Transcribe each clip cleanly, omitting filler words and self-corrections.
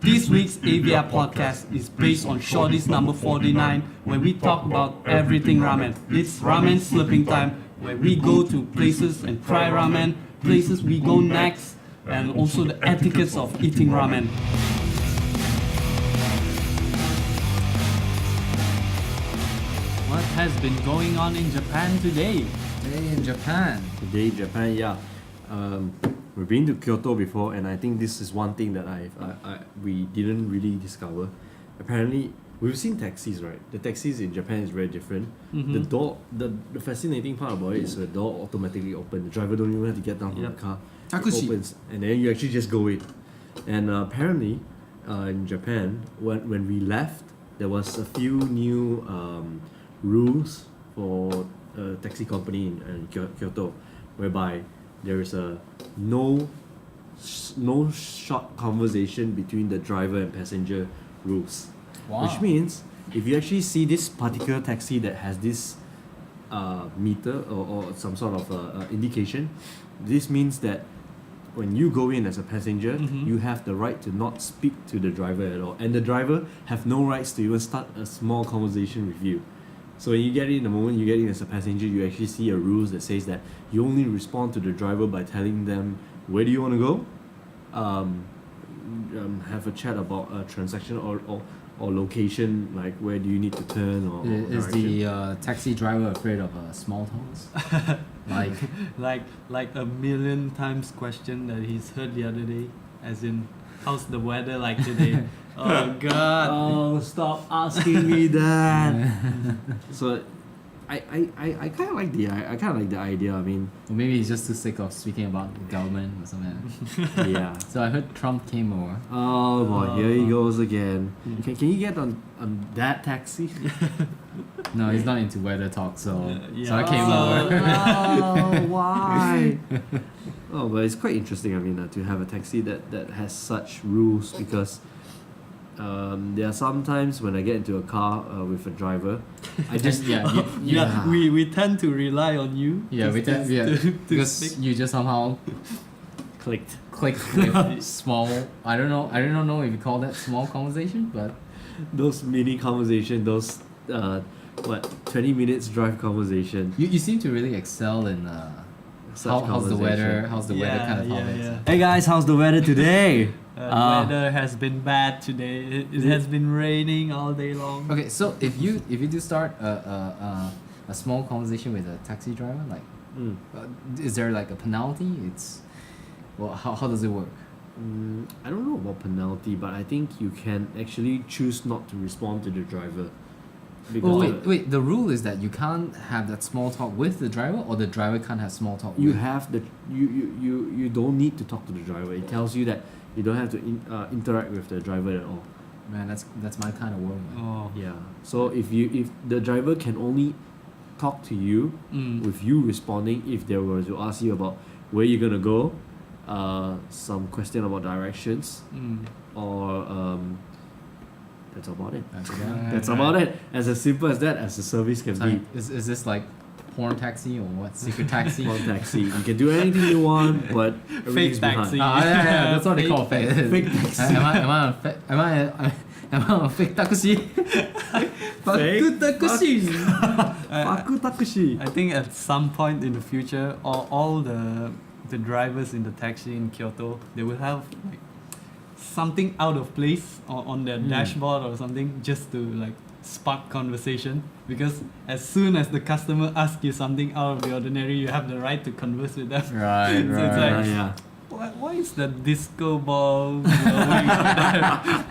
This week's AVA podcast is based on Shorties number 49, where we talk about everything ramen. It's ramen slurping time, where we go to places and try ramen, places we go next, and also the etiquettes of eating ramen. What has been going on in Japan today? Today, Japan, yeah. We've been to Kyoto before, and I think this is one thing that we didn't really discover. Apparently, we've seen taxis, right? The taxis in Japan is very different. Mm-hmm. The door, the fascinating part about it is the door automatically opens. The driver don't even have to get down from the car. It opens, and then you actually just go in. And apparently, in Japan, when we left, there was a few new rules for a taxi company in Kyoto, whereby there is a no short conversation between the driver and passenger rules. Wow. Which means if you actually see this particular taxi that has this meter or some sort of indication, this means that when you go in as a passenger, you have the right to not speak to the driver at all, and the driver have no rights to even start a small conversation with you. So when you get in, the moment you get in as a passenger, you actually see a rules that says that you only respond to the driver by telling them where do you want to go, have a chat about a transaction or location, like where do you need to turn or Is direction. the taxi driver afraid of small talks? like a million times question that he's heard the other day, as in, how's the weather like today? Oh God! Oh, stop asking me that. So, I kind of like the idea. I mean, Or maybe he's just too sick of speaking about the government or something. yeah. So I heard Trump came over. Oh boy, here he goes again. Can you get on that taxi? No, he's not into weather talk, so Yeah. so I came over. Oh, why? Oh, but it's quite interesting. I mean, to have a taxi that has such rules, because there are some times when I get into a car with a driver, I just We tend to rely on you. to because speak. you just somehow clicked. click with small. I don't know if you call that small conversation, but Those mini conversation, those 20 minutes drive conversation. you seem to really excel in Such how's the weather, conversation. kind of comments. Hey guys, how's the weather today? Weather has been bad today. It has been raining all day long. Okay, so if you do start a small conversation with a taxi driver, like, is there like a penalty? How does it work? I don't know about penalty, but I think you can actually choose not to respond to the driver. Because Wait. The rule is that you can't have that small talk with the driver, or the driver can't have small talk. you with have you don't need to talk to the driver. It tells you that you don't have to interact with the driver at all. Man, that's my kind of world. Man. Oh. Yeah. So if the driver can only talk to you with you responding if they were to ask you about where you're gonna go, some question about directions, or that's about it. That's about it. As simple as that, as the service can Sorry, be. is this like porn taxi or what? Secret taxi? One taxi. You can do anything you want, but everything's taxi. behind. Yeah, that's what they call fake. Fake taxi. Am I on a fake taxi? Fake taxi. Faku taxi. I think at some point in the future, all the drivers in the taxi in Kyoto, they will have like something out of place on their dashboard or something, just to like spark conversation, because as soon as the customer asks you something out of the ordinary, you have the right to converse with them. Right, It's like, Yeah. why is the disco ball blowing up there?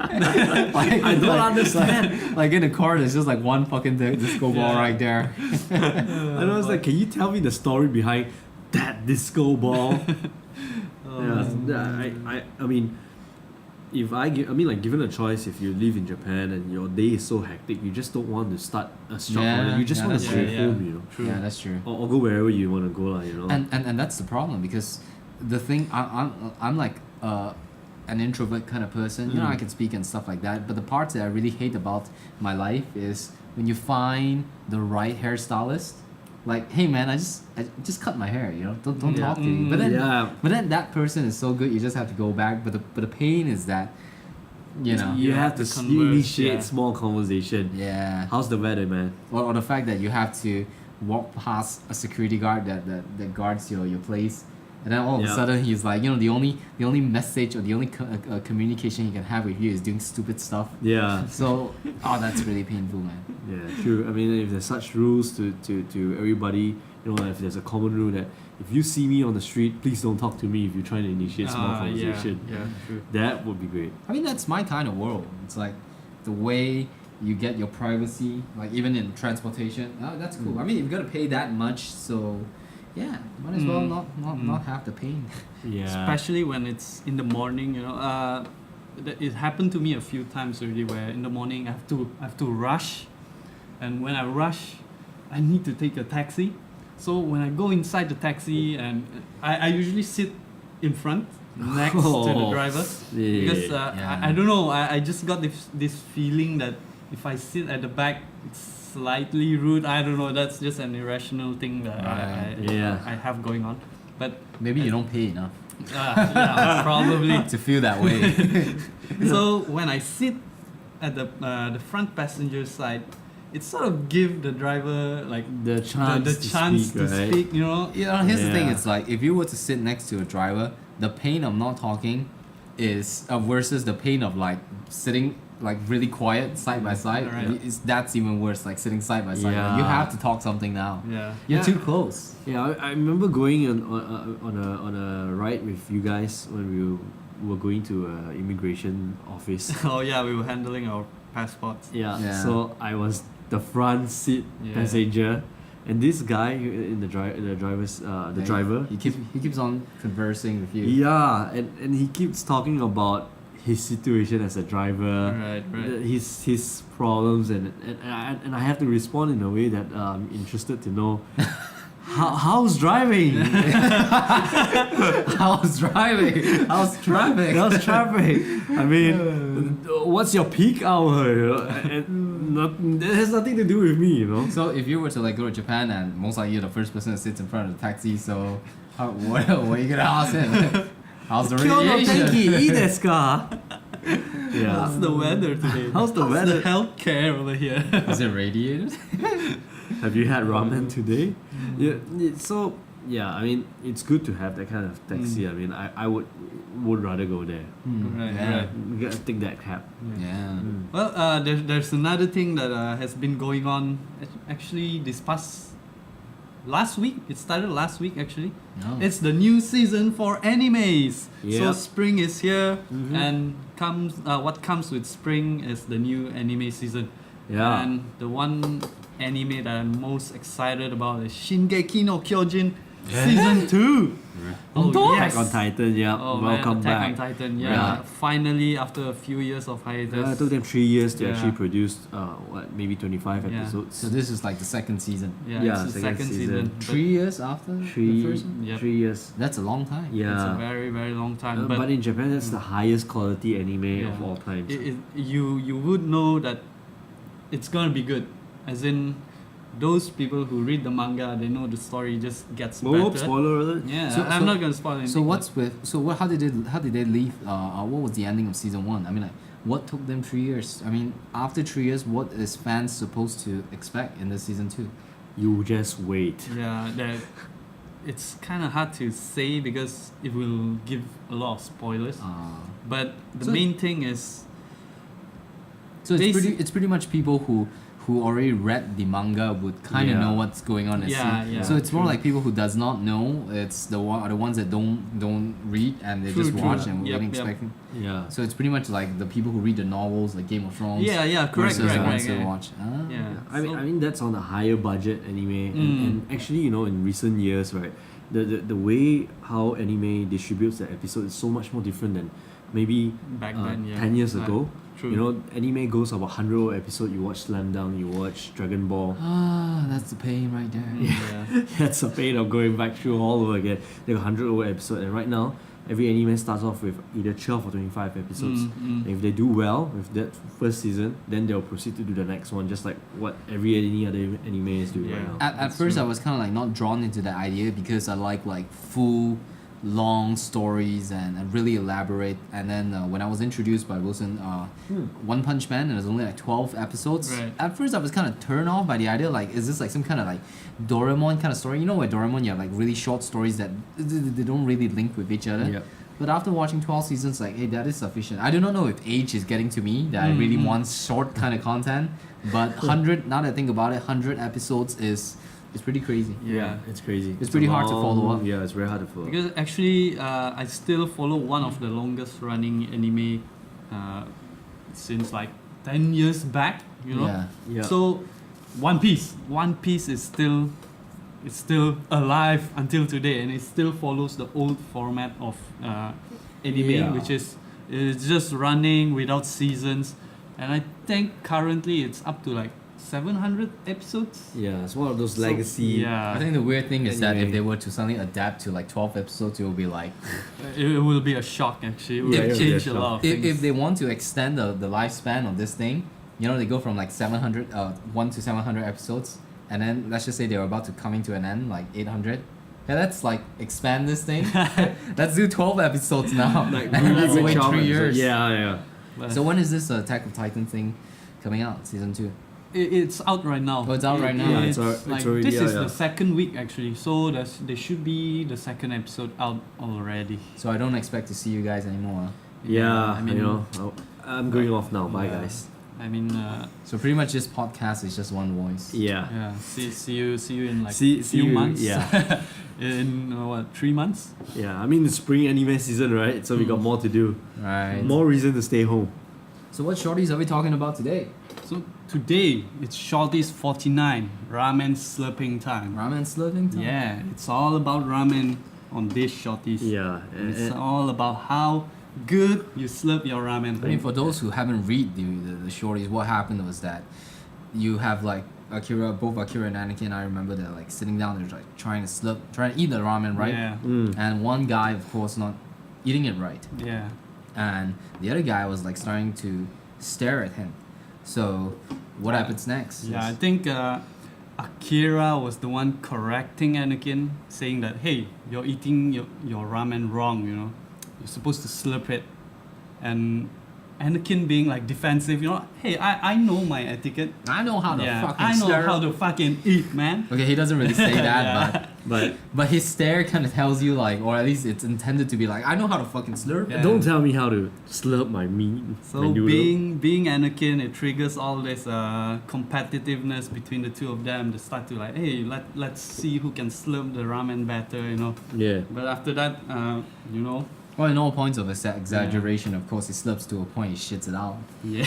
I don't understand. Like in the car, there's just like one fucking disco ball right there. I was like, can you tell me the story behind that disco ball? I mean, given a choice, if you live in Japan and your day is so hectic, you just don't want to start a shop. You just want to that's stay true. home, you know. True. Yeah, that's true. Or go wherever you want to go, you know. And that's the problem, because the thing I'm like an introvert kind of person. You know, I can speak and stuff like that. But the parts that I really hate about my life is when you find the right hairstylist. Like, hey man, I just cut my hair, you know. Don't talk to me. But then that person is so good, you just have to go back. But the pain is that You know. You have to converse, initiate yeah. small conversation. Yeah. How's the weather, man? Or the fact that you have to walk past a security guard that guards your place, and then all of a Yeah. sudden he's like, the only message or the only communication he can have with you is doing stupid stuff. Yeah. So, that's really painful, man. Yeah, true. I mean, if there's such rules to everybody, if there's a common rule that if you see me on the street, please don't talk to me if you're trying to initiate small conversation. Yeah, true. That would be great. I mean, that's my kind of world. It's like the way you get your privacy, like even in transportation. Oh, that's cool. I mean, you've got to pay that much, so yeah, might as well not have the pain. Yeah. Especially when it's in the morning, it happened to me a few times already where in the morning I have to rush, and when I rush I need to take a taxi. So when I go inside the taxi, and I usually sit in front next to the driver, because I don't know, I just got this feeling that if I sit at the back it's slightly rude. I don't know, that's just an irrational thing that I have going on, but Maybe you don't pay enough yeah, probably. to feel that way. So when I sit at the front passenger side, it sort of give the driver like The chance to speak, Here's the thing. Yeah. It's like if you were to sit next to a driver, the pain of not talking is versus the pain of like sitting like really quiet side by side. Right. That's even worse. Like sitting side by side. Yeah. Like, you have to talk something now. Yeah. You're Yeah. too close. Yeah, I remember going on a ride with you guys when we were going to a immigration office. Oh yeah, we were handling our passports. Yeah. Yeah. So I was the front seat Yeah. passenger, and this guy in the driver. He keeps on conversing with you. Yeah, and he keeps talking about his situation as a driver, Right. his problems, and I have to respond in a way that I'm interested to know how's driving, How's driving? How's traffic? how's traffic. I mean, what's your peak hour? And that has nothing to do with me, So if you were to like go to Japan, and most likely you're the first person that sits in front of the taxi, so what are you gonna ask him? How's the radiation? Yeah. How's the weather today? How's the weather? The healthcare over here? Is it radiated? Have you had ramen today? So yeah, I mean, it's good to have that kind of taxi. I mean, I would rather go there. Right, Yeah. right. You gotta take that cab. Yeah. Well, there's another thing that has been going on. Actually, this past last week. It started last week actually. No. It's the new season for animes. So Yep. spring is here, Mhm. and what comes with spring is the new anime season. Yeah. And the one anime that I'm most excited about is Shingeki no Kyojin season 2. Oh Attack on Titan, yeah. Oh Welcome man, Attack back. on Titan, yeah. Yeah. Finally, after a few years of hiatus. It took them 3 years to Yeah. actually produce maybe 25 Yeah. episodes. So this is like the second season. Yeah, Yeah, it's the second second season. season. but 3 years after the first one? Yep. 3 years. That's a long time. Yeah. It's a very, very long time. But in Japan, that's the highest quality anime Yeah. of all time. You would know that it's gonna be good. As in, those people who read the manga, they know the story just gets Whoa, better. spoiler alert. Yeah, So- I'm so- not gonna spoil anything. So how did they leave? What was the ending of season 1? I mean, like, what took them 3 years? I mean, after 3 years, what is fans supposed to expect in the season 2? You just wait. Yeah, it's kind of hard to say because it will give a lot of spoilers. But the So- main thing is So it's Basi- it's pretty much people who already read the manga would kind of Yeah. know what's going on. Yeah, yeah, So it's more true. like people who does not know. It's the ones that don't read and they True, just true. watch and Yep, we're yep. expecting. Yeah. So it's pretty much like the people who read the novels, like Game of Thrones. yeah, correct, versus the correct, ones right, who yeah. watch. Yeah. I mean, so- I mean that's on a higher budget anime, Mm. and actually, in recent years, right, the way how anime distributes the episode is so much more different than maybe Back then, yeah. 10 years Right. ago. True. Anime goes about 100 episode. You watch Slam Dunk, you watch Dragon Ball. That's the pain right there. Yeah. That's a pain of going back through all over again. There are 100 episode, and right now, every anime starts off with either 12 or 25 episodes. And if they do well with that first season, then they'll proceed to do the next one, just like what any other anime is doing right Yeah. now. At That's first, true. I was kind of like not drawn into that idea because I like full long stories and really elaborate. And then when I was introduced by Wilson, One Punch Man, and there's only like 12 episodes. Right. At first, I was kind of turned off by the idea, like, is this like some kind of like Doraemon kind of story? You know, where Doraemon, you have like really short stories that they don't really link with each other. Yep. But after watching 12 seasons, like, hey, that is sufficient. I do not know if age is getting to me, that I really want short kind of content. But 100, now that I think about it, 100 episodes is pretty crazy. Yeah, it's crazy. It's pretty hard to long- follow up. Yeah, it's very hard to follow. Because actually, I still follow one of the longest running anime since like 10 years back, you know? Yeah. Yeah. So, One Piece is still alive until today, and it still follows the old format of anime, Yeah. which is it's just running without seasons. And I think currently it's up to like 700 episodes. Yeah, it's one of those So, legacy. yeah, I think the weird thing is that if Anyway. they were to suddenly adapt to like 12 episodes, it will be like, it will be a shock actually. It will Yeah, it will be a change a shock. lot of if things. they want to extend the lifespan of this thing, you know, they go from like 1 to 700 episodes, and then let's just say they're about to coming to an end, like 800. Yeah, let's like expand this thing. Let's do 12 episodes now. Like And really let's good wait job 3 episode. years. Yeah. But So when is this Attack of Titan thing coming out? Season 2? it's out right now. Oh, it's out right now. Yeah, It's, it's like already this out, is yeah. the second week actually, so there should be the second episode out already. So I don't expect to see you guys anymore. Huh? Yeah, I mean, you know, I'm going off now. Bye, yeah. guys. I mean, So pretty much this podcast is just one voice. Yeah. yeah. See you in like See few you, months. yeah. In what 3 months? Yeah, I mean, it's spring anime season, right? So we got more to do. Right. More reason to stay home. So what shorties are we talking about today? So today it's Shorties 49 ramen slurping time. Ramen slurping time? Yeah, it's all about ramen on this Shorties. Yeah. It's all about how good you slurp your ramen. I mean, for those who haven't read the shorties, what happened was that you have like both Akira and Anakin, I remember they're like sitting down, they're like trying to eat the ramen, right? Yeah, And one guy, of course, not eating it right. yeah. And the other guy was like starting to stare at him. So what happens next? Yeah, I think Akira was the one correcting Anakin, saying that, hey, you're eating your ramen wrong, you know. You're supposed to slurp it. And Anakin being like defensive, you know, hey, I know my etiquette. I know how to fucking I know stare. how to fucking eat, man. Okay, he doesn't really say that, Yeah. but his stare kind of tells you like, or at least it's intended to be like, I know how to fucking slurp. Yeah. Don't tell me how to slurp my meat. So my noodle. being Anakin, it triggers all this competitiveness between the two of them. They start to like, hey, let's see who can slurp the ramen better, you know. Yeah. But after that, you know, Well, in all points of exaggeration, of course, he slurps to a point, he shits it out. yeah,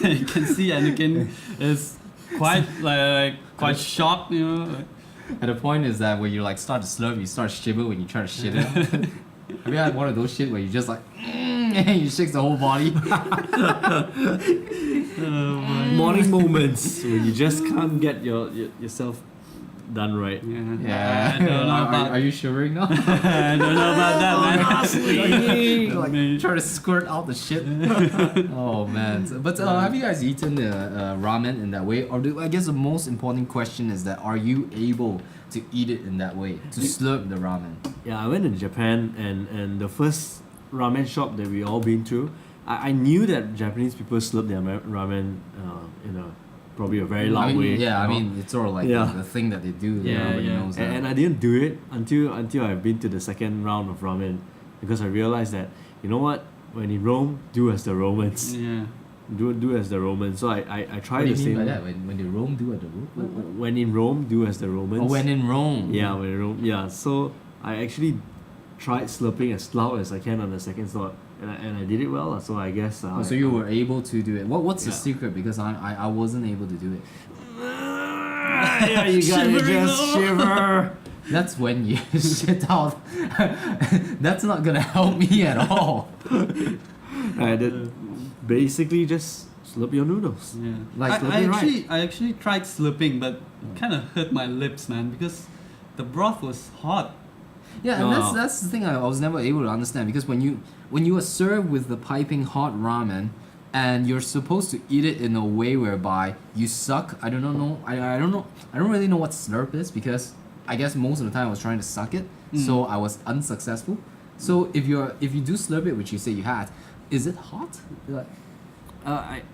you can see Anakin is quite quite shocked, you know. Like, And the point is that when you like start to slurp, you start to shiver when you try to shit it. Have you had one of those shit where you just like, and you shakes the whole body? Morning moments when you just can't get yourself done right. yeah. I don't know about Are you shivering now? I don't know about that, man. like Maybe. trying to squirt out the shit. Oh man! But have you guys eaten ramen in that way? Or I guess the most important question is that are you able to eat it in that way, to slurp the ramen? Yeah, I went to Japan and the first ramen shop that we all been to, I knew that Japanese people slurp their ramen in a probably a very loud way. Yeah, I you know? mean it's sort of like Yeah. the thing that they do. Yeah, Everybody yeah. knows that. And I didn't do it until I've been to the second round of ramen because I realized that, you know what, when in Rome, do as the Romans. Yeah. Do as the Romans. So I What tried do the you mean same. by that? When they roam, do at the room? When in Rome, do as the Romans. Oh, when in Rome. Yeah, when in Rome. Yeah, so I actually tried slurping as loud as I can on the second slot, and I did it well. So I guess. Oh, so you were able to do it. What's the Yeah. secret? Because I wasn't able to do it. Yeah, you gotta Shivering just all shiver. That's when you shit out. That's not gonna help me at all. Basically just slurp your noodles. Yeah. Like I slurping, actually tried slurping, but it kind of hurt my lips, man, because the broth was hot. Yeah, and Oh. that's the thing I was never able to understand, because when you are served with the piping hot ramen and you're supposed to eat it in a way whereby you suck. I don't know. I don't really know what slurp is, because I guess most of the time I was trying to suck it. so I was unsuccessful. So if you do slurp it, which you say you had, is it hot? Like,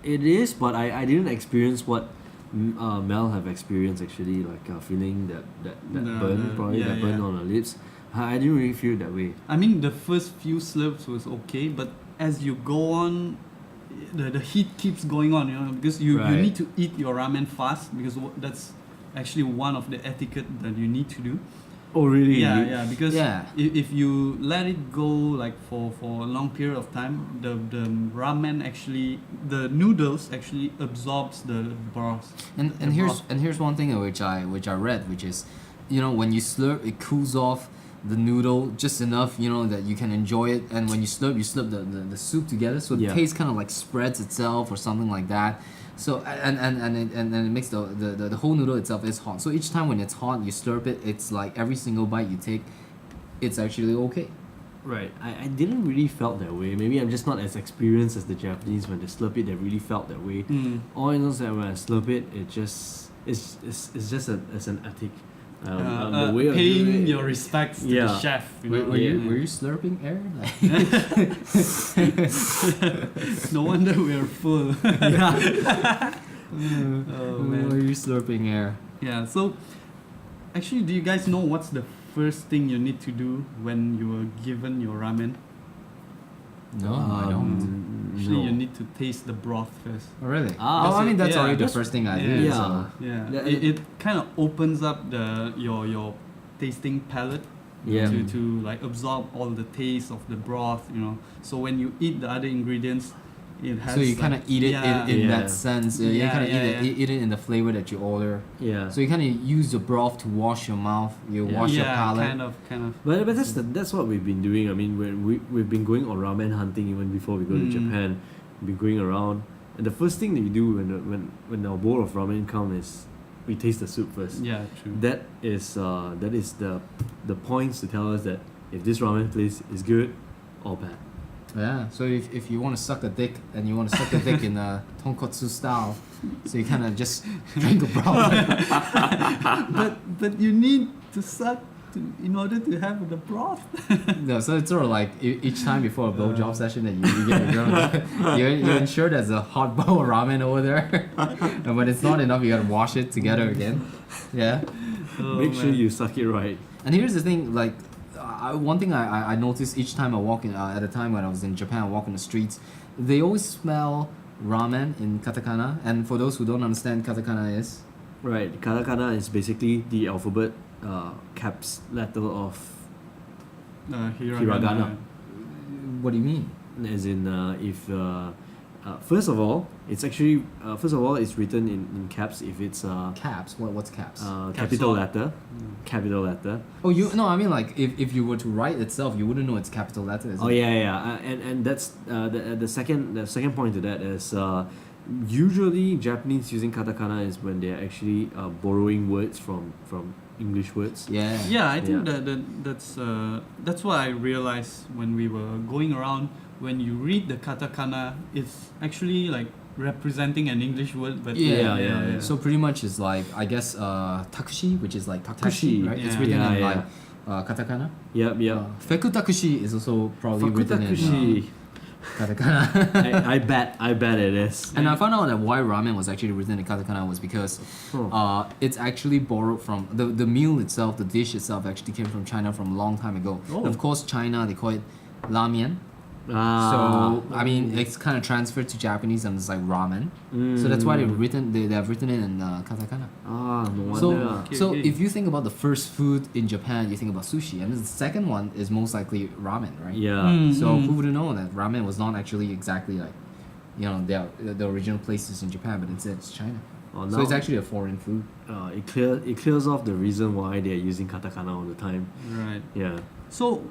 It is, but I didn't experience what Mel have experienced actually, like feeling that burn, probably that burn on her lips. I didn't really feel that way. I mean, the first few slurps was okay, but as you go on, the heat keeps going on, because you Right. need to eat your ramen fast, because that's actually one of the etiquette that you need to do. Oh really? Yeah, because Yeah. if you let it go like for a long period of time, the ramen actually, the noodles actually absorbs the broth. and The broth. here's one thing which I read, which is, when you slurp, it cools off the noodle just enough, that you can enjoy it. And when you slurp the soup together, so the Yeah. taste kind of like spreads itself or something like that. So and it makes the whole noodle itself is hot. So each time when it's hot, you slurp it. It's like every single bite you take, it's actually okay. Right. I didn't really felt that way. Maybe I'm just not as experienced as the Japanese when they slurp it. They really felt that way. All I know is that when I slurp it, it's just as an ethic. The way of Paying doing it. your respects to Yeah. the chef. Were you slurping air? No wonder we're full. Yeah. Oh man. Were you slurping air? Yeah, so actually, do you guys know what's the first thing you need to do when you are given your ramen? No, I don't. Actually, you No. need to taste the broth first. Oh, really? Ah, I mean, that's yeah. already the That's- first thing I yeah. did. Yeah. So. Yeah, Yeah, it kind of opens up your tasting palate Yeah. to like absorb all the taste of the broth, So when you eat the other ingredients, it has So you kind of eat it in Yeah. that sense. You Yeah, kind of yeah, eat it in the flavor that you order. Yeah. So you kind of use the broth to wash your mouth. You wash your palate. kind of. But that's what we've been doing. I mean, we've been going on ramen hunting even before we go to Japan. We've been going around, and the first thing that we do when our bowl of ramen comes is we taste the soup first. Yeah, true. That is the points to tell us that if this ramen place is good or bad. Yeah. So if you want to suck a dick and you want to suck a dick in a tonkotsu style, so you kind of just drink a broth. but you need to suck in order to have the broth. No, so it's sort of like each time before a blowjob session that you get your girl, you ensure there's a hot bowl of ramen over there, and when it's not enough, you gotta wash it together again. Yeah. Make sure you suck it right. And here's the thing, like, one thing I noticed each time I walk in, at the time when I was in Japan, I walk in the streets, they always smell ramen in katakana. And for those who don't understand, katakana is Right. Katakana is basically the alphabet caps letter of Hiragana. what do you mean? As in if first of all it's actually it's written in caps if it's Caps. What's caps? capital lock. letter, capital letter. Oh, I mean, like, if you were to write itself, you wouldn't know it's capital letter. Is Oh it? yeah. And that's the second point to that is usually Japanese using katakana is when they're actually borrowing words from English words. Yeah. Yeah, I think Yeah. that's what I realized when we were going around. When you read the katakana, it's actually like representing an English word, but Yeah. So pretty much it's like, I guess, takushi, which is like takashi, Takushi, right? It's yeah. written Yeah, in yeah. like katakana. Yep. Feku takushi is also probably written in Fakutakushi. katakana. I bet it is. And I found out that why ramen was actually written in katakana was because it's actually borrowed from the meal itself, the dish itself actually came from China from a long time ago. Oh. And of course, China, they call it ramen. Ah. So I mean, it's kind of transferred to Japanese and it's like ramen. So that's why they have written it in katakana. Ah, no So, wonder. Okay. if you think about the first food in Japan, you think about sushi, and the second one is most likely ramen, right? Yeah. So who would know that ramen was not actually exactly like, the original places in Japan, but instead it's China. Oh, So now- it's actually a foreign food. it clears off the reason why they're using katakana all the time. Right. Yeah. So,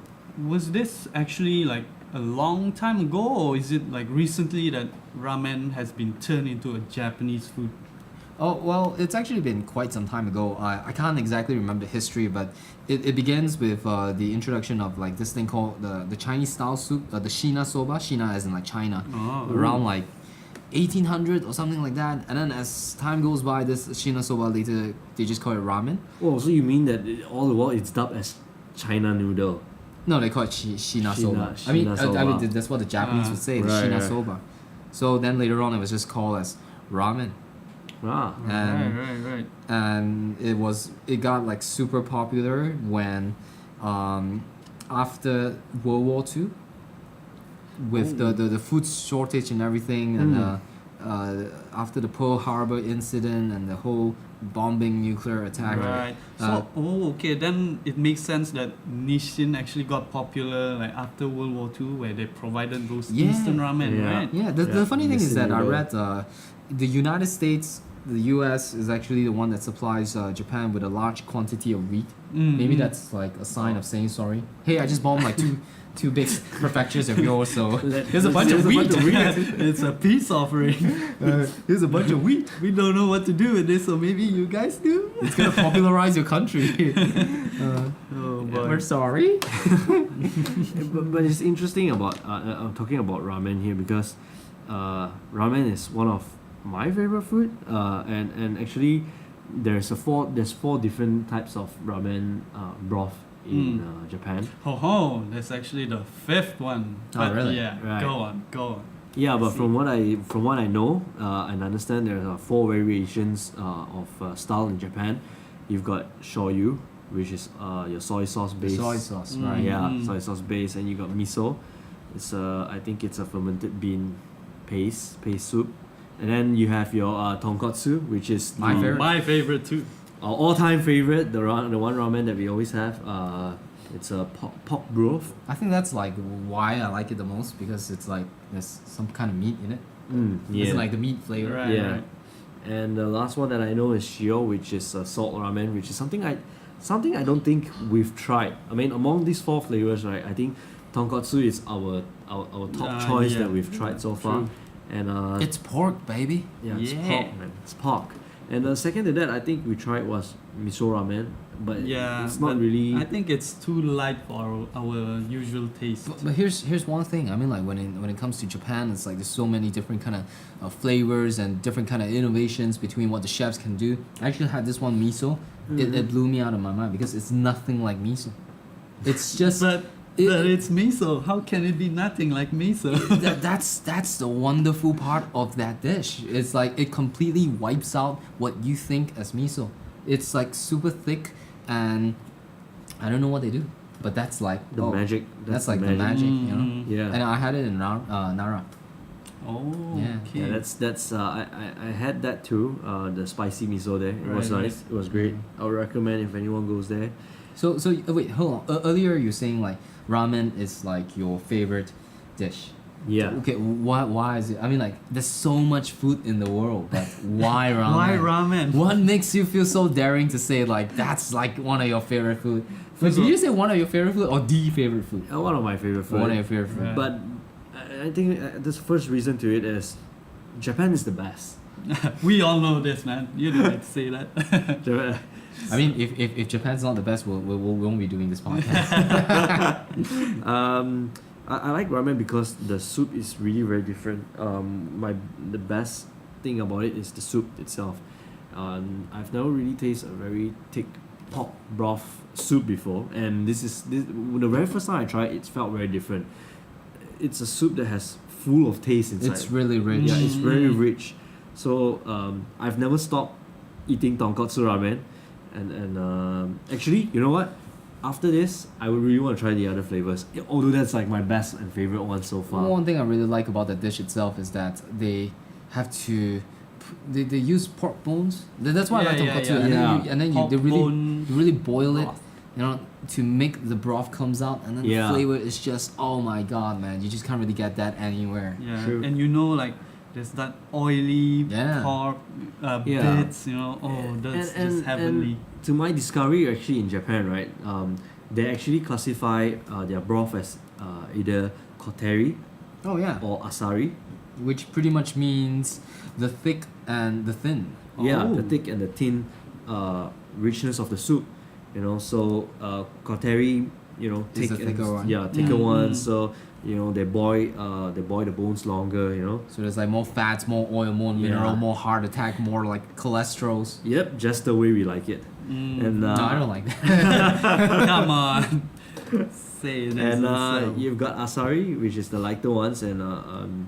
was this actually like a long time ago, or is it like recently that ramen has been turned into a Japanese food? Oh, well, it's actually been quite some time ago. I can't exactly remember the history, but it begins with the introduction of like this thing called the Chinese style soup, the Shina soba. Shina as in like China, around like 1800 or something like that. And then as time goes by, this Shina soba later, they just call it ramen. Oh, so you mean that all the while it's dubbed as China noodle. No, they call it shina soba. Shina I mean, soba. that's what the Japanese would say, the Right, shina right. soba. So then later on, it was just called as ramen. Ah. And Right. and it got like super popular when after World War II with the food shortage and everything and after the Pearl Harbor incident and the whole bombing nuclear attack. Right. So, okay, then it makes sense that Nissin actually got popular like after World War II, where they provided those Yeah. instant ramen, Yeah. right? Yeah, the Yeah, funny thing is that I noodle. read the United States, the US is actually the one that supplies Japan with a large quantity of wheat. Maybe that's like a sign of saying sorry. Hey, I just bombed like two big prefectures of yours, so here's a bunch of wheat. It's a peace offering. Here's a bunch of wheat. We don't know what to do with this, so maybe you guys do. It's gonna popularize your country. Oh boy. We're sorry. But it's interesting about I'm talking about ramen here because ramen is one of my favorite food. And actually there's four different types of ramen broth in Japan. That's actually the fifth one. Oh, But really? Yeah, Right. go on. Yeah, but from what I know and understand, there are four variations of style in Japan. You've got shoyu, which is your soy sauce base. Soy sauce, right? Yeah, soy sauce base, and you got miso. It's I think it's a fermented bean paste soup, and then you have your tonkotsu, which is My favorite. My favorite too. our all-time favorite, the one ramen that we always have. It's a pork broth. I think that's like why I like it the most because it's like there's some kind of meat in it. Yeah. It's like the meat flavor. Right. Yeah. And the last one that I know is shio, which is salt ramen, which is something I don't think we've tried. I mean, among these four flavors, right? I think tonkotsu is our top choice yeah. that we've tried so far. True. And It's pork, baby. it's Yeah. pork, man. It's pork. And the second to that, I think we tried was miso ramen, but Yeah, it's not but really. I think it's too light for our usual taste. But here's one thing. I mean, like when it comes to Japan, it's like there's so many different kind of flavors and different kind of innovations between what the chefs can do. I actually had this one miso. It blew me out of my mind because it's nothing like miso. It's just But it's miso. How can it be nothing like miso? that's the wonderful part of that dish. It's like it completely wipes out what you think as miso. It's like super thick and I don't know what they do, but that's like the magic. That's like the magic, you know. Yeah. And I had it in Nara. Oh, Yeah. okay. Yeah, that's I had that too. The spicy miso there. It was Right. nice. It was great. I would recommend if anyone goes there. So wait, hold on. Earlier you were saying like ramen is like your favorite dish. Yeah. Okay, why is it? I mean, like there's so much food in the world, but why ramen? Why ramen? What makes you feel so daring to say like that's like one of your favorite food? But did you say one of your favorite food or the favorite food? One of my favorite food. One of your favorite food. Right. But I think the first reason to it is Japan is the best. We all know this, man. You don't need to say that. Japan- I mean, if Japan's not the best, we won't be doing this podcast. I like ramen because the soup is really very different. The best thing about it is the soup itself. I've never really tasted a very thick pork broth soup before, and this the very first time I tried it felt very different. It's a soup that has full of taste inside. It's really rich. Yeah, it's very rich. So I've never stopped eating tonkotsu ramen, and actually, you know what? After this, I would really want to try the other flavors. Although that's like my best and favorite one so far. One thing I really like about the dish itself is that they have to they use pork bones. That's why I like tonkotsu. And then Pork they really bone really boil it, broth. you know, to make the broth comes out, and then the Yeah. flavor is just oh my god, man! You just can't really get that anywhere. Yeah, True. and you know, like there's that oily Yeah. pork Yeah. bits. You know, that's And- just heavenly. to my discovery, actually in Japan, right, they actually classify their broth as either koteri Oh yeah, or asari. which pretty much means the thick and the thin. Yeah, the Oh. thick and the thin richness of the soup. You know, so koteri, you know, Is the thick thicker and one. yeah, thicker Mm. one. So you know they boil the bones longer. You know. So there's like more fats, more oil, more mineral, Yeah. more heart attack, more like cholesterols. Yep, just the way we like it. And No, I don't like that. Come on. Say it as and yourself. you've got asari, which is the lighter ones, and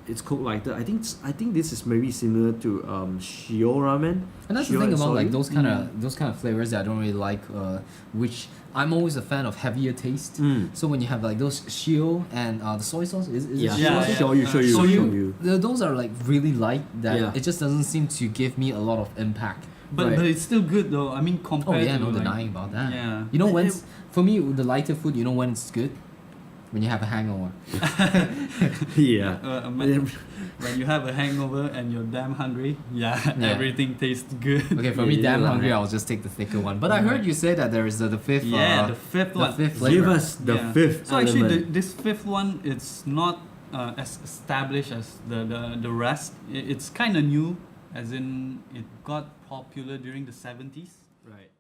it's cooked lighter. I think this is maybe similar to shio ramen. And that's the Shio thing and about like soyu. those kind of flavors that I don't really like, which I'm always a fan of heavier taste. So when you have like those shio and the soy sauce, is Yeah, it Yeah, shio yeah. shoyu. sauce? Those are like really light that Yeah. it just doesn't seem to give me a lot of impact. But Right. but it's still good though. I mean Oh compared yeah, to no like, denying about that. Yeah. You know when for me the lighter food, you know when it's good? When you have a hangover. Yeah. When you have a hangover and you're damn hungry, everything tastes good. Okay, for me, Yeah, damn like- hungry, I'll just take the thicker one. But I heard you say that there is the fifth. Yeah, the fifth the one. fifth Give flavor. us the Yeah. fifth So actually, element. this fifth one, it's not as established as the rest. It's kind of new, as in it got popular during the 70s. Right.